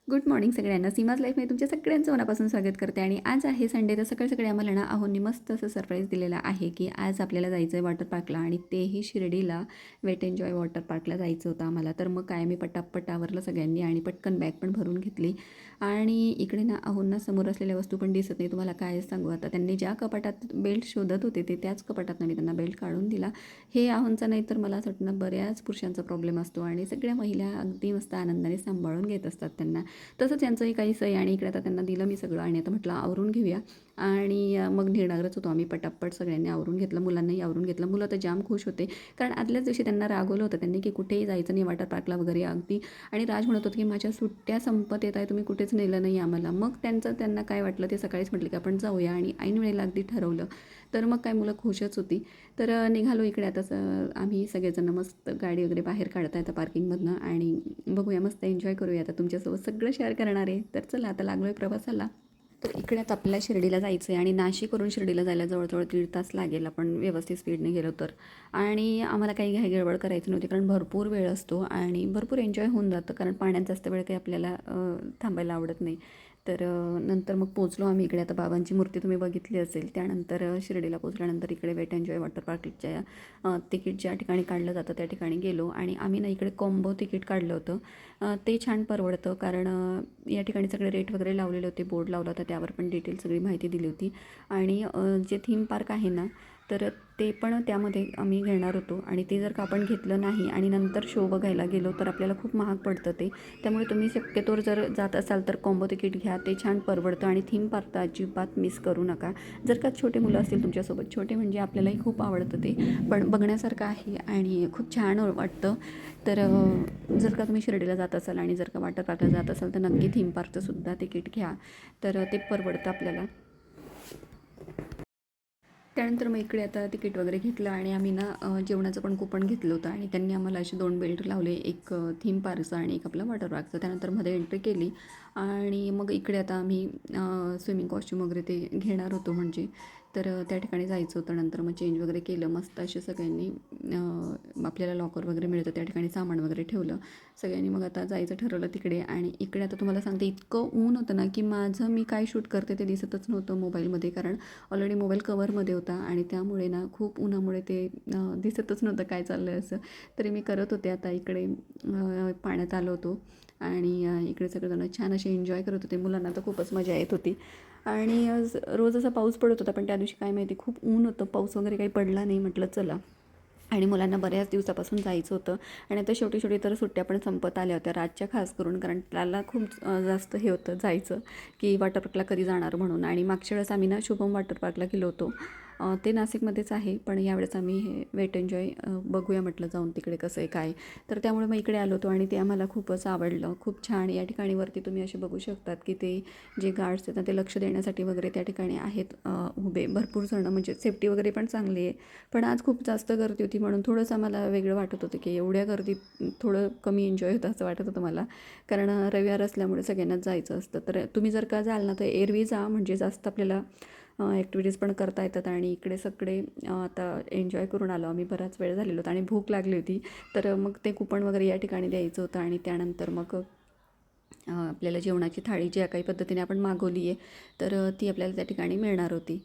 Good morning सगळ्यांना. सीमाज लाईफमध्ये तुमच्या सगळ्यांचं मनापासून स्वागत करते. आणि आज आहे संडे, तर सकाळी आम्हाला ना आहोंनी मस्त असं सरप्राईज दिलेलं आहे की आज आपल्याला जायचं आहे वॉटर पार्कला, आणि तेही शिर्डीला वेट एन्जॉय वॉटर पार्कला जायचं होतं आम्हाला. तर मग काय, मी पटापट आवरलं सगळ्यांनी आणि पटकन बॅग पण भरून घेतली. आणि इकडे ना आहोंना समोर असलेल्या वस्तू पण दिसत नाही. तुम्हाला काय सांगू आता, त्यांनी ज्या कपाटात बेल्ट शोधत होते ते त्याच कपाटात मी त्यांना बेल्ट काढून दिला. हे आहोंचा नाही तर मला असं वाटतं ना बऱ्याच पुरुषांचा प्रॉब्लेम असतो, आणि सगळ्या महिला अगदी मस्त आनंदाने सांभाळून घेत असतात त्यांना. तसंच यांचंही काहीसं आहे, आणि इकडे आता त्यांना दिलं मी सगळं, आणि आता म्हटलं आवरून घेऊया. आणि मग निघणारच होतो आम्ही. पटापट सगळ्यांनी आवरून घेतलं, मुलांनाही आवरून घेतलं. मुलं तर जाम खुश होते, कारण आदल्याच दिवशी त्यांना रागवलं होतं त्यांनी की कुठेही जायचं नाही वॉटर पार्कला वगैरे अगदी. आणि राज म्हणत होतं की माझ्या सुट्ट्या संपत येत आहे, तुम्ही कुठेच नेलं नाही आम्हाला. मग त्यांना काय वाटलं, ते सकाळीच म्हटलं की आपण जाऊया, आणि ऐन वेळेला अगदी ठरवलं. तर मग काय मुलं खुशच होती. तर निघालो इकडे आता आम्ही सगळेजण मस्त गाडी वगैरे बाहेर काढता येतं पार्किंगमधनं, आणि बघूया मस्त एन्जॉय करूया. आता तुमच्यासोबत सगळं शेअर करणार आहे. तर चला आता लागलो आहे प्रवासाला. तर इकडे आता आपल्याला शिर्डीला जायचं आहे, आणि नाशिकवरून शिर्डीला जायला जवळजवळ 1.5 तास लागेल आपण व्यवस्थित स्पीडने गेलो तर. आणि आम्हाला काही घाई गडबड करायची नव्हती, कारण भरपूर वेळ असतो आणि भरपूर एन्जॉय होऊन जातं, कारण पाण्यात जास्त वेळ काही आपल्याला थांबायला आवडत नाही. तर नंतर मग पोचलो आम्ही इकडे. आता बाबांची मूर्ती तुम्ही बघितली असेल. त्यानंतर शिर्डीला पोचल्यानंतर इकडे वेट एन्जॉय वॉटर पार्कच्या तिकीट ज्या ठिकाणी काढलं जातं त्या ठिकाणी गेलो, आणि आम्ही ना इकडे कॉम्बो तिकीट काढलं होतं. ते छान परवडतं, कारण या ठिकाणी सगळे रेट वगैरे लावलेले होते, बोर्ड लावला होता त्यावर पण डिटेल सगळी माहिती दिली होती. आणि जे थीम पार्क आहे ना, तर ते पण त्यामध्ये आम्ही घेणार होतो, आणि ते जर का आपण घेतलं नाही आणि नंतर शो बघायला गेलो तर आपल्याला खूप महाग पडतं ते. त्यामुळे तुम्ही शक्यतोवर जर जात असाल तर कॉम्बो तिकीट घ्या, ते छान परवडतं. आणि थीम पार्क तर अजिबात मिस करू नका. जर का छोटे मुलं असतील तुमच्यासोबत, छोटे म्हणजे आपल्यालाही खूप आवडतं ते, पण बघण्यासारखं आहे आणि खूप छान वाटतं. तर जर का तुम्ही शिर्डीला जात असाल आणि जर का वॉटर पार्कला जात असाल तर नक्की थीम पार्कचं सुद्धा तिकीट घ्या, तर ते परवडतं आपल्याला. त्यानंतर मग इकडे आता तिकीट वगैरे घेतलं, आणि आम्ही ना जेवणाचं पण कूपन घेतलं होतं, आणि त्यांनी आम्हाला असे 2 बेल्ट लावले, एक थीम पार्कचं आणि एक आपला वॉटर पार्कचं. त्यानंतर मध्ये एंट्री केली, आणि मग इकडे आता आम्ही स्विमिंग कॉस्ट्यूम वगैरे ते घेणार होतो म्हणजे. तर त्या ठिकाणी जायचं होतं. नंतर मग चेंज वगैरे केलं मस्त असे सगळ्यांनी. आपल्याला लॉकर वगैरे मिळतं त्या ठिकाणी, सामान वगैरे ठेवलं सगळ्यांनी. मग आता जायचं ठरवलं तिकडे. आणि इकडे आता तुम्हाला सांगते, इतकं ऊन होतं ना की माझं मी काय शूट करते ते दिसतच नव्हतं मोबाईलमध्ये, कारण ऑलरेडी मोबाईल कवरमध्ये होता, आणि त्यामुळे ना खूप उन्हामुळे ते दिसतच नव्हतं काय चाललं आहे असं. तरी मी करत होते. आता इकडे पाण्यात आलो होतो, आणि इकडे सगळेजण छान असे एन्जॉय करत होते. मुलांना तर खूपच मजा येत होती. आणि रोज असा पाऊस पडत होता, पण त्या दिवशी काय माहिती खूप ऊन होतं, पाऊस वगैरे काही पडला नाही. म्हटलं चला, आणि मुलांना बऱ्याच दिवसापासून जायचं होतं. आणि आता शेवटी तर सुट्ट्या पण संपत आल्या होत्या, रातच्या खास करून, कारण त्याला खूप जास्त हे होतं जायचं की वॉटर पार्कला कधी जाणार म्हणून. आणि मागच्या वेळेस आम्ही ना शुभम वॉटर पार्कला गेलो होतो. ते नाशिकमध्येच आहे, पण यावेळेस आम्ही हे वेट एन्जॉय बघूया म्हटलं जाऊन तिकडे कसं आहे काय. तर त्यामुळे मग इकडे आलो होतो, आणि ते आम्हाला खूपच आवडलं. खूप छान. या ठिकाणी वरती तुम्ही असे बघू शकतात की ते जे गार्ड्स आहेत ना, ते लक्ष देण्यासाठी वगैरे त्या ठिकाणी आहेत उभे भरपूर जणं, म्हणजे सेफ्टी वगैरे पण चांगली आहे. पण आज खूप जास्त गर्दी होती, म्हणून थोडंसं आम्हाला वेगळं वाटत होतं की एवढ्या गर्दीत थोडं कमी एन्जॉय होतं असं वाटत होतं मला, कारण रविवार असल्यामुळे सगळ्यांनाच जायचं असतं. तर तुम्ही जर का जाल ना तर एरवी जा, म्हणजे जास्त आपल्याला ॲक्टिव्हिटीज पण करता येतात. आणि इकडे सगळे आता एन्जॉय करून आलो आम्ही. बराच वेळ झालेला होता आणि भूक लागली होती. तर मग ते कुपन वगैरे या ठिकाणी द्यायचं होतं, आणि त्यानंतर मग आपल्याला जेवणाची थाळी ज्या काही पद्धतीने आपण मागवली आहे, तर ती आपल्याला त्या ठिकाणी मिळणार होती.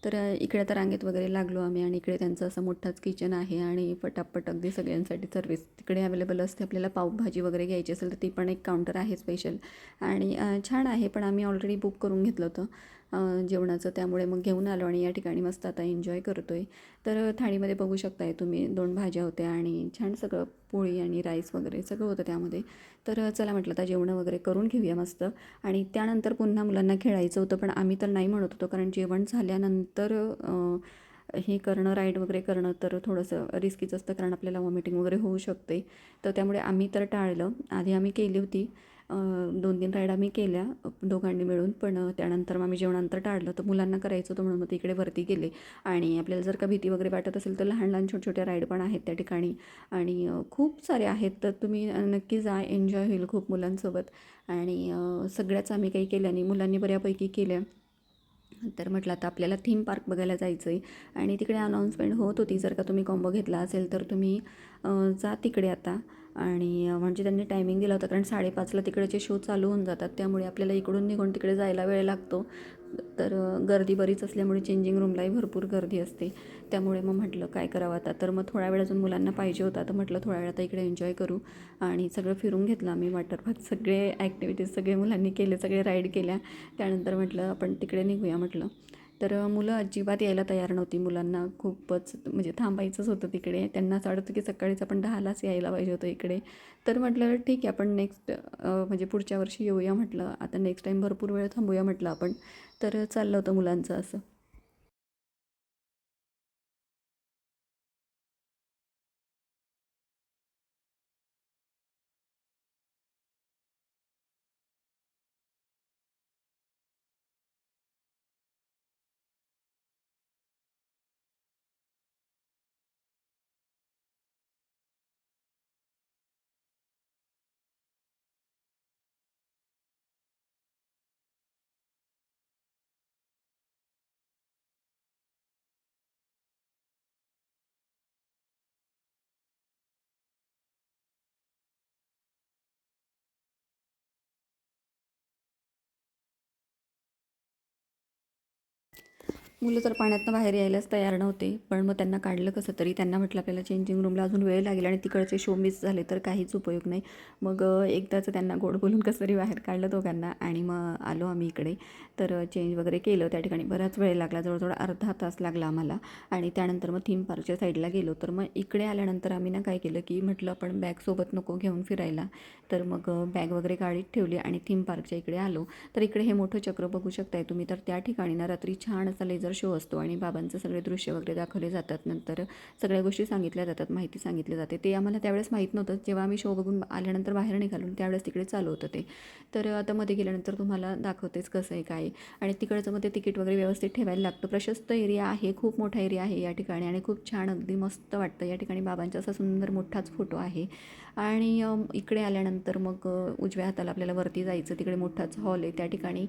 तर इकडे आता रांगेत वगैरे लागलो आम्ही, आणि इकडे त्यांचं असं मोठाच किचन आहे, आणि पटापट अगदी सगळ्यांसाठी सर्विस तिकडे अवेलेबल असते. आपल्याला पावभाजी वगैरे घ्यायची असेल तर ती पण एक काउंटर आहे स्पेशल, आणि छान आहे. पण आम्ही ऑलरेडी बुक करून घेतलं होतं जेवणाचं, त्यामुळे मग घेऊन आलो, आणि या ठिकाणी मस्त आता एन्जॉय करतो आहे. तर थाळीमध्ये बघू शकताय तुम्ही 2 भाज्या होत्या, आणि छान सगळं पोळी आणि राईस वगैरे सगळं होतं त्यामध्ये. तर चला म्हटलं आता जेवणं वगैरे करून घेऊया मस्त, आणि त्यानंतर पुन्हा मुलांना खेळायचं होतं. पण आम्ही तर नाही म्हणत होतो, कारण जेवण झाल्यानंतर हे करणं, राईड वगैरे करणं तर थोडंसं रिस्कीच असतं, कारण आपल्याला वॉमिटिंग वगैरे होऊ शकते. तर त्यामुळे आम्ही तर टाळलं. आधी आम्ही केली होती 2-3 राईड आम्ही केल्या दोघांनी मिळून, पण त्यानंतर मग आम्ही जेवणानंतर टाळलं. तर मुलांना करायचं होतं म्हणून मग तिकडे वरती गेले. आणि आपल्याला जर का भीती वगैरे वाटत असेल तर लहान लहान छोट्या राईड पण आहेत त्या ठिकाणी, आणि खूप सारे आहेत. तर तुम्ही नक्की जा, एन्जॉय होईल खूप मुलांसोबत. आणि सगळ्याच आम्ही काही केल्या नाही, मुलांनी बऱ्यापैकी केल्या. तर म्हटलं आता आपल्याला थीम पार्क बघायला जायचं आहे आणि तिकडे अनाऊन्समेंट होत होती, जर का तुम्ही कॉम्बो घेतला असेल तर तुम्ही जा तिकडे आता. आणि म्हणजे त्यांनी टायमिंग दिला होता, कारण 5:30ला तिकडेचे शो चालू होऊन जातात, त्यामुळे आपल्याला इकडून निघून तिकडे जायला वेळ लागतो. तर गर्दी बरीच असल्यामुळे चेंजिंग रूमलाही भरपूर गर्दी असते. त्यामुळे मग म्हटलं काय करावं आता, तर मग थोडा वेळ अजून मुलांना पाहिजे होता, तर म्हटलं थोडा वेळ आता इकडे एन्जॉय करू. आणि सगळं फिरून घेतलं आम्ही वॉटर पार्क, सगळे ॲक्टिव्हिटीज सगळे मुलांनी केले, सगळे राईड केल्या. त्यानंतर म्हटलं आपण तिकडे निघूया म्हटलं. तर मुलं अजिबात यायला तयार नव्हती. मुलांना खूपच म्हणजे थांबायचंच होतं तिकडे. त्यांना असं वाटतं की सकाळीच आपण 10लाच यायला पाहिजे होतं इकडे. तर म्हटलं ठीक आहे, आपण नेक्स्ट म्हणजे पुढच्या वर्षी येऊया म्हटलं. आता नेक्स्ट टाईम भरपूर वेळ थांबूया म्हटलं आपण. तर चाललं होतं मुलांचं असं. मुलं तर पाण्यातनं बाहेर यायलाच तयार नव्हते. पण मग त्यांना काढलं कसं तरी. त्यांना म्हटलं आपल्याला चेंजिंग रूमला अजून वेळ लागेल आणि तिकडचे शो मिस झाले तर काहीच उपयोग नाही. मग एकदाचं त्यांना गोड बोलून कसं तरी बाहेर काढलं दोघांना आणि मग आलो आम्ही इकडे. तर चेंज वगैरे केलं त्या ठिकाणी. बराच वेळ लागला, जवळजवळ अर्धा तास लागला आम्हाला. आणि त्यानंतर मग थीम पार्कच्या साईडला गेलो. तर मग इकडे आल्यानंतर आम्ही ना काय केलं की म्हटलं आपण बॅगसोबत नको घेऊन फिरायला. तर मग बॅग वगैरे गाडीत ठेवली आणि थीम पार्कच्या इकडे आलो. तर इकडे हे मोठं चक्र बघू शकताय तुम्ही. तर त्या ठिकाणी ना रात्री छान असा लेझर शो असतो आणि बाबांचे सगळे दृश्य वगैरे दाखवले जातात. नंतर सगळ्या गोष्टी सांगितल्या जातात, माहिती सांगितली जाते. ते आम्हाला त्यावेळेस माहीत नव्हतं. जेव्हा आम्ही शो बघून आल्यानंतर बाहेर निघालो त्यावेळेस तिकडे चालू होतं ते. तर आता मध्ये गेल्यानंतर तुम्हाला दाखवतेच कसं आहे काय आहे. आणि तिकडचं मध्ये तिकीट वगैरे व्यवस्थित ठेवायला लागतं. प्रशस्त एरिया आहे, खूप मोठा एरिया आहे या ठिकाणी आणि खूप छान अगदी मस्त वाटतं. या ठिकाणी बाबांचा असा सुंदर मोठाच फोटो आहे. आणि इकडे आल्यानंतर मग उजव्या हाताला आपल्याला वरती जायचं, तिकडे मोठाच हॉल आहे. त्या ठिकाणी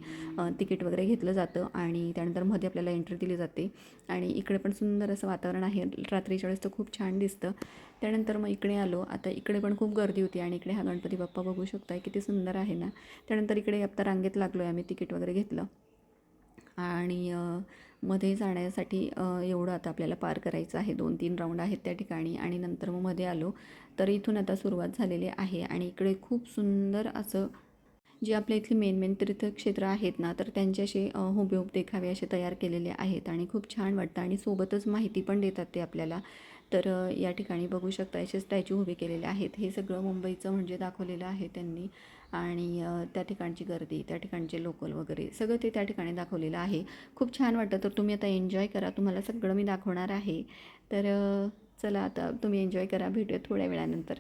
तिकीट वगैरे घेतलं जातं आणि त्यानंतर मध्ये आपल्याला एंट्री दिली जाते. आणि इकडे पण सुंदर असं वातावरण आहे. रात्रीच्या वेळेस तर खूप छान दिसतं. त्यानंतर मग इकडे आलो. आता इकडे पण खूप गर्दी होती आणि इकडे हा गणपती बाप्पा बघू शकताय किती सुंदर आहे ना. त्यानंतर इकडे आता रांगेत लागलो आहे आम्ही, तिकीट वगैरे घेतलं. आणि मध्ये जाण्यासाठी एवढं आता आपल्याला पार करायचं आहे. 2-3 राऊंड आहेत त्या ठिकाणी आणि नंतर मग मध्ये आलो. तर इथून आता सुरुवात झालेली आहे आणि इकडे खूप सुंदर असं जे आपल्या इथले मेन तीर्थक्षेत्र आहेत ना, तर त्यांचे असे हुबेहूब देखावे असे तयार केलेले आहेत आणि खूप छान वाटतं आणि सोबतच माहिती पण देतात ते आपल्याला. तर या ठिकाणी बघू शकता असे स्टॅच्यू उभे केलेले आहेत. हे सगळं मुंबईचं म्हणजे दाखवलेलं आहे त्यांनी. आणि त्या ठिकाणची गर्दी, त्या ठिकाणचे लोकल वगैरे सगळं ते त्या ठिकाणी दाखवलेलं आहे. खूप छान वाटतं. तर तुम्ही आता एन्जॉय करा. तुम्हाला सगळं मी दाखवणार आहे. तर चला आता तुम्ही एन्जॉय करा. भेटूया थोड्या वेळानंतर.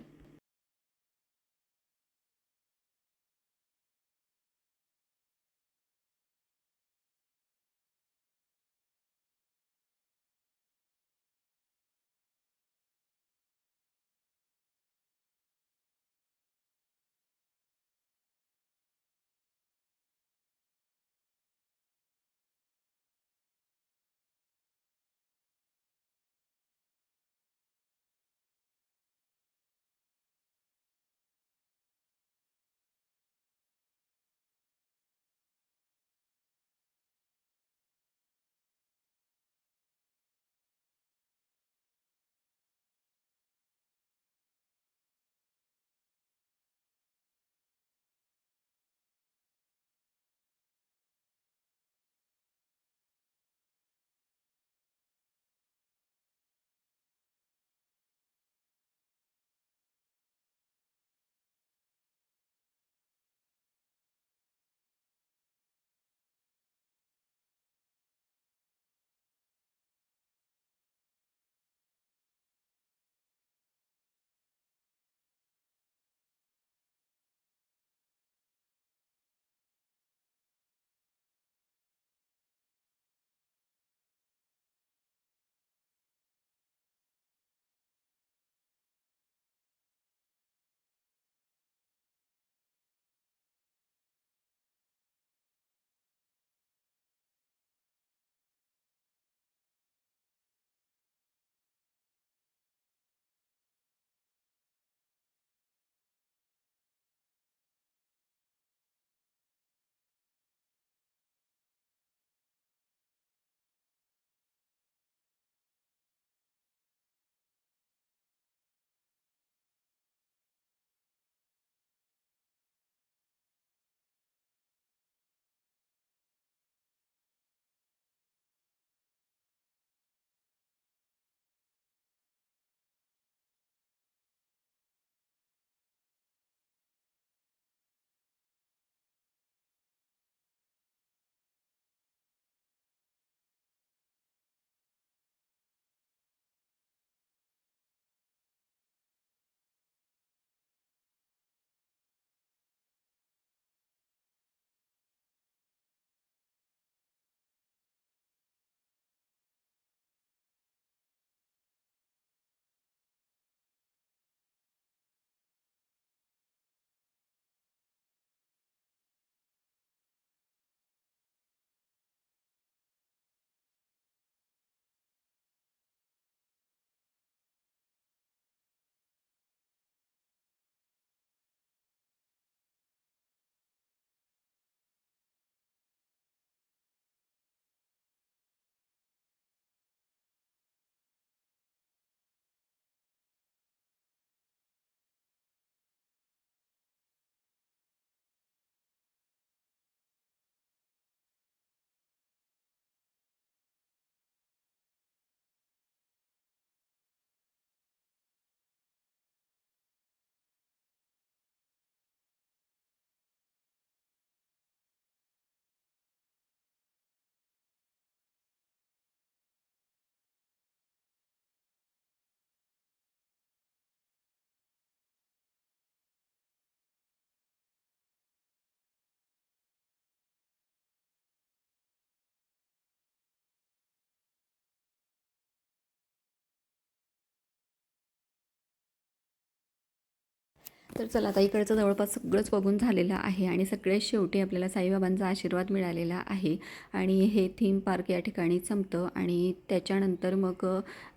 तर चला आता इकडचं जवळपास सगळंच बघून झालेलं आहे आणि सगळ्यात शेवटी आपल्याला साईबाबांचा आशीर्वाद मिळालेला आहे आणि हे थीम पार्क या ठिकाणी संपतं आणि त्याच्यानंतर मग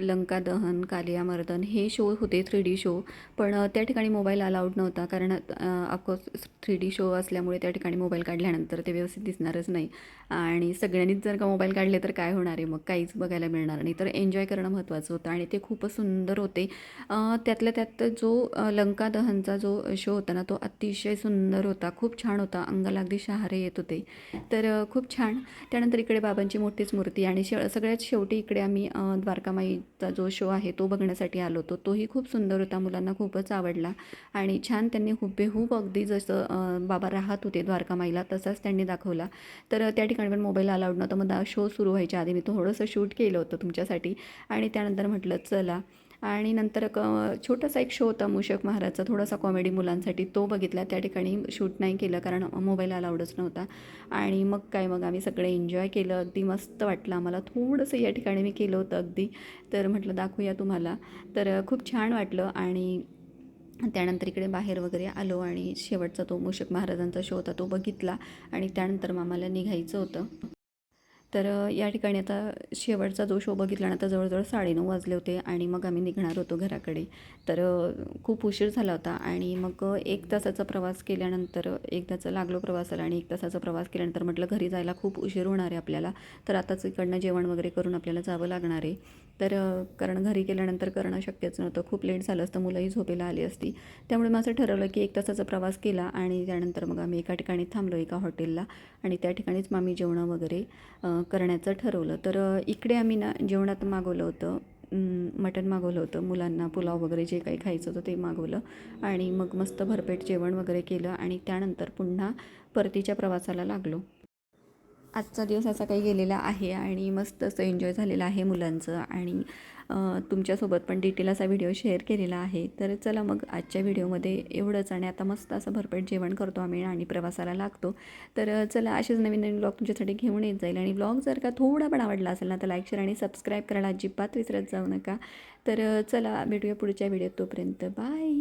लंका दहन, कालियामर्दन हे शो होते 3D शो. पण त्या ठिकाणी मोबाईल अलाउड नव्हता कारण ऑफकोर्स 3D शो असल्यामुळे त्या ठिकाणी मोबाईल काढल्यानंतर ते व्यवस्थित दिसणारच नाही आणि सगळ्यांनीच जर का मोबाईल काढले तर काय होणार आहे, मग काहीच बघायला मिळणार नाही. तर एन्जॉय करणं महत्त्वाचं होतं आणि ते खूपच सुंदर होते. त्यातल्या त्यात जो लंका दहनचा जो शो होता ना, तो अतिशय सुंदर होता. खूप छान होता. अंगाला अगदी शहारे येत होते. तर खूप छान. त्यानंतर इकडे बाबांची मोठीच मूर्ती आणि सगळ्यात शेवटी इकडे आम्ही द्वारकामाईचा जो शो आहे तो बघण्यासाठी आलो होतो. तोही खूप सुंदर होता. मुलांना खूपच आवडला आणि छान त्यांनी हुबेहूब अगदी जसं बाबा राहत होते द्वारकामाईला तसाच त्यांनी दाखवला. तर त्या ठिकाणी पण मोबाईल अलाउड नव्हता. मग शो सुरू व्हायच्या आधी मी थोडंसं शूट केलं होतं तुमच्यासाठी आणि त्यानंतर म्हटलं चला आणि नंतर छोटासा एक शो होता मूषक महाराजचा, थोडासा कॉमेडी मुलांसाठी, तो बघितला. त्या ठिकाणी शूट नाही केलं कारण मोबाईल अलाउडच नव्हता आणि मग काय, मग आम्ही सगळे एन्जॉय केलं. अगदी मस्त वाटलं आम्हाला. थोडंसं या ठिकाणी मी केलं होतं अगदी, तर म्हटलं दाखवूया तुम्हाला. तर खूप छान वाटलं आणि त्यानंतर इकडे बाहेर वगैरे आलो आणि शेवटचा तो मूषक महाराजांचा शो होता तो बघितला आणि त्यानंतर मग आम्हाला निघायचं होतं. तर या ठिकाणी आता शेवटचा जो शो बघितला ना, तर जवळजवळ 9:30 वाजले होते आणि मग आम्ही निघणार होतो घराकडे. तर खूप उशीर झाला होता आणि मग 1 तासाचा प्रवास केल्यानंतर एकदाचं लागलो प्रवासाला आणि 1 तासाचा प्रवास केल्यानंतर म्हटलं घरी जायला खूप उशीर होणार आहे आपल्याला, तर आताच इकडनं जेवण वगैरे करून आपल्याला जावं लागणार आहे. तर कारण घरी गेल्यानंतर करणं शक्यच नव्हतं, खूप लेट झालं असतं, मुलंही झोपेला आली असती. त्यामुळे माझं ठरवलं की 1 तासाचा प्रवास केला आणि त्यानंतर मग आम्ही एका ठिकाणी थांबलो, एका हॉटेलला आणि त्या ठिकाणीच मग आम्ही जेवणं वगैरे करण्याचं ठरवलं. तर इकडे आम्ही ना जेवणात मागवलं होतं, मटण मागवलं होतं. मुलांना पुलाव वगैरे जे काही खायचं होतं ते मागवलं आणि मग मस्त भरपेट जेवण वगैरे केलं आणि त्यानंतर पुन्हा परतीच्या प्रवासाला लागलो. आजचा दिवस असा काही गेलेला आहे आणि मस्त असं एन्जॉय झालेलं आहे मुलांचं आणि तुमच्यासोबत पण डिटेल असा व्हिडिओ शेअर केलेला आहे. तर चला मग आजच्या व्हिडिओमध्ये एवढंच आणि आता मस्त असं भरपेट जेवण करतो आम्ही आणि प्रवासाला लागतो. तर चला असेच नवीन नवीन ब्लॉग तुमच्यासाठी घेऊन येत जाईल आणि ब्लॉग जर का थोडा पण आवडला असेल ना, तर लाईक, शेअर आणि सबस्क्राईब करायला अजिबात विसरत जाऊ नका. तर चला भेटूया पुढच्या व्हिडिओत. तोपर्यंत बाय.